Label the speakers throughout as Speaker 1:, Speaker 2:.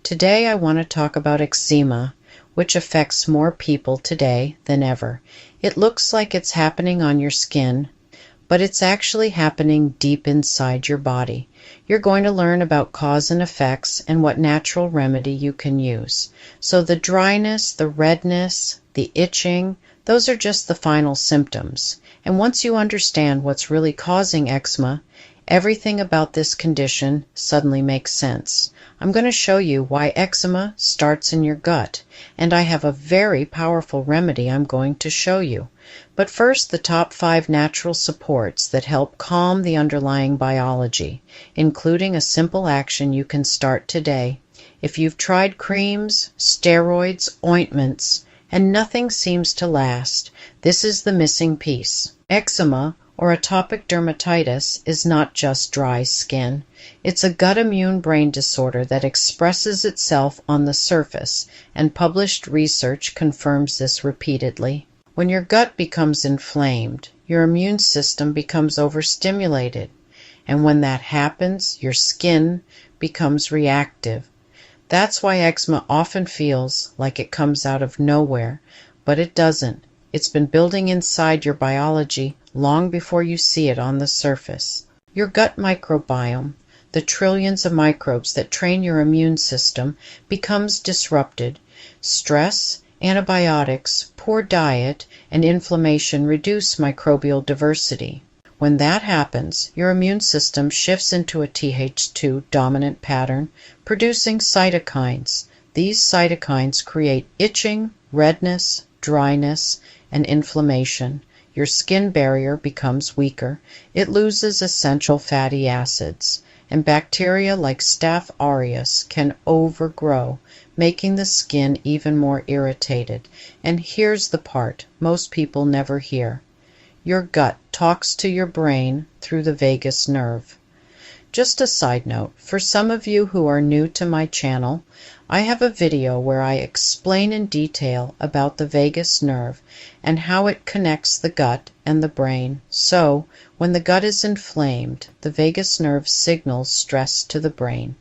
Speaker 1: Today I want to talk about eczema, which affects more people today than ever. It looks like it's happening on your skin, but it's actually happening deep inside your body. You're going to learn about cause and effects and what natural remedy you can use. So the dryness, the redness, the itching, those are just the final symptoms. And once you understand what's really causing eczema, everything about this condition suddenly makes sense. I'm going to show you why eczema starts in your gut, and I have a very powerful remedy I'm going to show you. But first, the top 5 natural supports that help calm the underlying biology, including a simple action you can start today. If you've tried creams, steroids, ointments, and nothing seems to last, this is the missing piece. Eczema, or atopic dermatitis, is not just dry skin. It's a gut immune brain disorder that expresses itself on the surface, and published research confirms this repeatedly. When your gut becomes inflamed, your immune system becomes overstimulated, and when that happens, your skin becomes reactive. That's why eczema often feels like it comes out of nowhere, but it doesn't. It's been building inside your biology long before you see it on the surface. Your gut microbiome, the trillions of microbes that train your immune system, becomes disrupted. Stress, antibiotics, poor diet, and inflammation reduce microbial diversity. When that happens, your immune system shifts into a Th2 dominant pattern, producing cytokines. These cytokines create itching, redness, dryness, and inflammation. Your skin barrier becomes weaker. It loses essential fatty acids, and bacteria like Staph aureus can overgrow, making the skin even more irritated. And here's the part most people never hear. Your gut talks to your brain through the vagus nerve. Just a side note, for some of you who are new to my channel, I have a video where I explain in detail about the vagus nerve and how it connects the gut and the brain. So, when the gut is inflamed, the vagus nerve signals stress to the brain.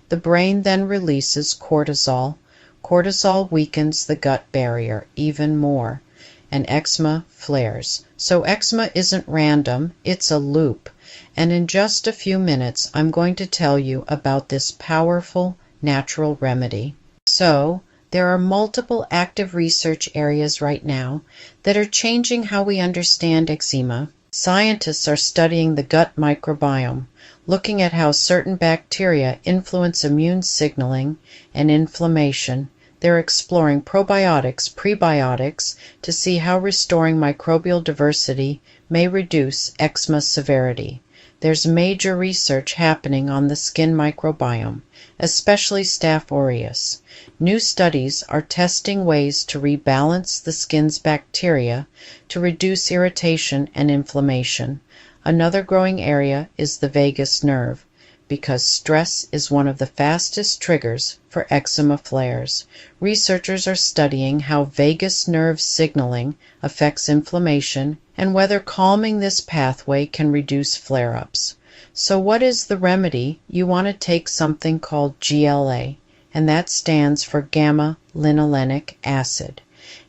Speaker 1: The brain then releases cortisol. Cortisol weakens the gut barrier even more, and eczema flares. So eczema isn't random, it's a loop. And in just a few minutes, I'm going to tell you about this powerful natural remedy. So, there are multiple active research areas right now that are changing how we understand eczema. Scientists are studying the gut microbiome, looking at how certain bacteria influence immune signaling and inflammation. They're exploring probiotics, prebiotics, to see how restoring microbial diversity may reduce eczema severity. There's major research happening on the skin microbiome, especially Staph aureus. New studies are testing ways to rebalance the skin's bacteria to reduce irritation and inflammation. Another growing area is the vagus nerve, because stress is one of the fastest triggers for eczema flares. Researchers are studying how vagus nerve signaling affects inflammation and whether calming this pathway can reduce flare-ups. So what is the remedy? You want to take something called GLA, and that stands for gamma-linolenic acid.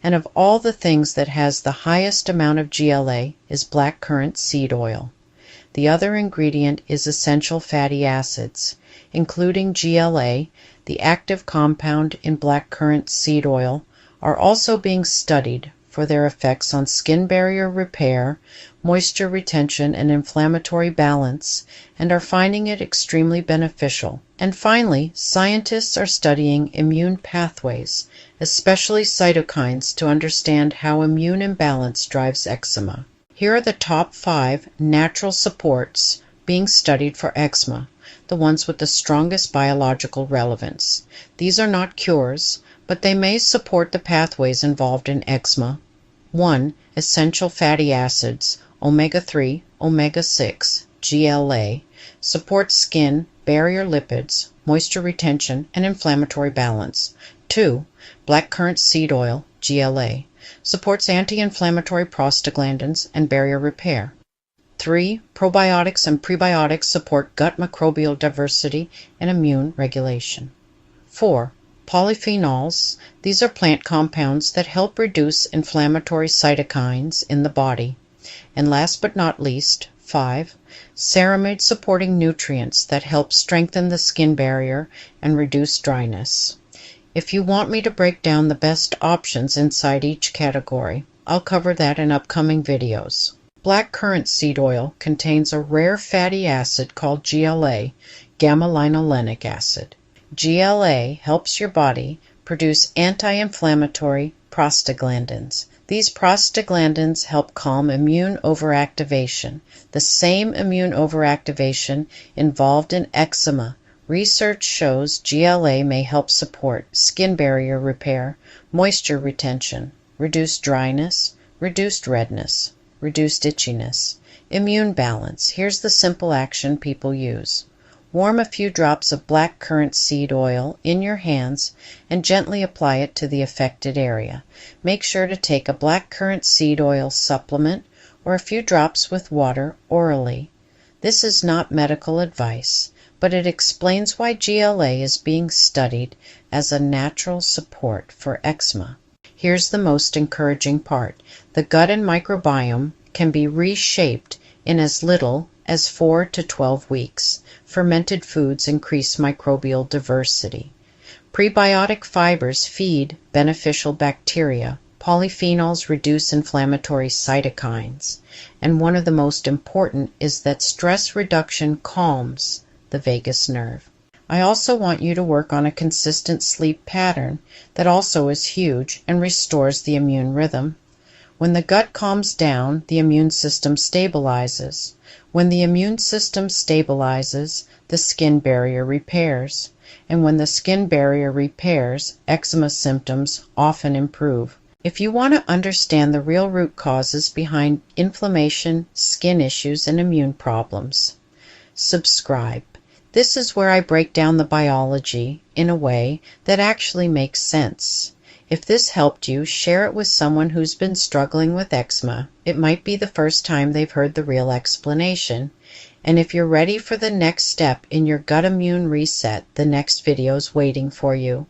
Speaker 1: And of all the things that has the highest amount of GLA is blackcurrant seed oil. The other ingredient is essential fatty acids, including GLA. The active compound in blackcurrant seed oil are also being studied for their effects on skin barrier repair, moisture retention, and inflammatory balance, and are finding it extremely beneficial. And finally, scientists are studying immune pathways, especially cytokines, to understand how immune imbalance drives eczema. Here are the top 5 natural supports being studied for eczema, the ones with the strongest biological relevance. These are not cures, but they may support the pathways involved in eczema. 1. Essential fatty acids, omega-3, omega-6, GLA, support skin, barrier lipids, moisture retention, and inflammatory balance. 2. Blackcurrant seed oil, GLA, supports anti-inflammatory prostaglandins and barrier repair. 3. Probiotics and prebiotics support gut microbial diversity and immune regulation. 4. Polyphenols. These are plant compounds that help reduce inflammatory cytokines in the body. And last but not least, 5. Ceramide-supporting nutrients that help strengthen the skin barrier and reduce dryness. If you want me to break down the best options inside each category, I'll cover that in upcoming videos. Black currant seed oil contains a rare fatty acid called GLA, gamma-linolenic acid. GLA helps your body produce anti-inflammatory prostaglandins. These prostaglandins help calm immune overactivation, the same immune overactivation involved in eczema. Research shows GLA may help support skin barrier repair, moisture retention, reduced dryness, reduced redness, reduced itchiness, immune balance. Here's the simple action people use. Warm a few drops of black currant seed oil in your hands and gently apply it to the affected area. Make sure to take a black currant seed oil supplement or a few drops with water orally. This is not medical advice, but it explains why GLA is being studied as a natural support for eczema. Here's the most encouraging part. The gut and microbiome can be reshaped in as little as 4 to 12 weeks. Fermented foods increase microbial diversity. Prebiotic fibers feed beneficial bacteria. Polyphenols reduce inflammatory cytokines. And one of the most important is that stress reduction calms the vagus nerve. I also want you to work on a consistent sleep pattern that also is huge and restores the immune rhythm. When the gut calms down, the immune system stabilizes. When the immune system stabilizes, the skin barrier repairs. And when the skin barrier repairs, eczema symptoms often improve. If you want to understand the real root causes behind inflammation, skin issues, and immune problems, subscribe. This is where I break down the biology in a way that actually makes sense. If this helped you, share it with someone who's been struggling with eczema. It might be the first time they've heard the real explanation. And if you're ready for the next step in your gut immune reset, the next video's waiting for you.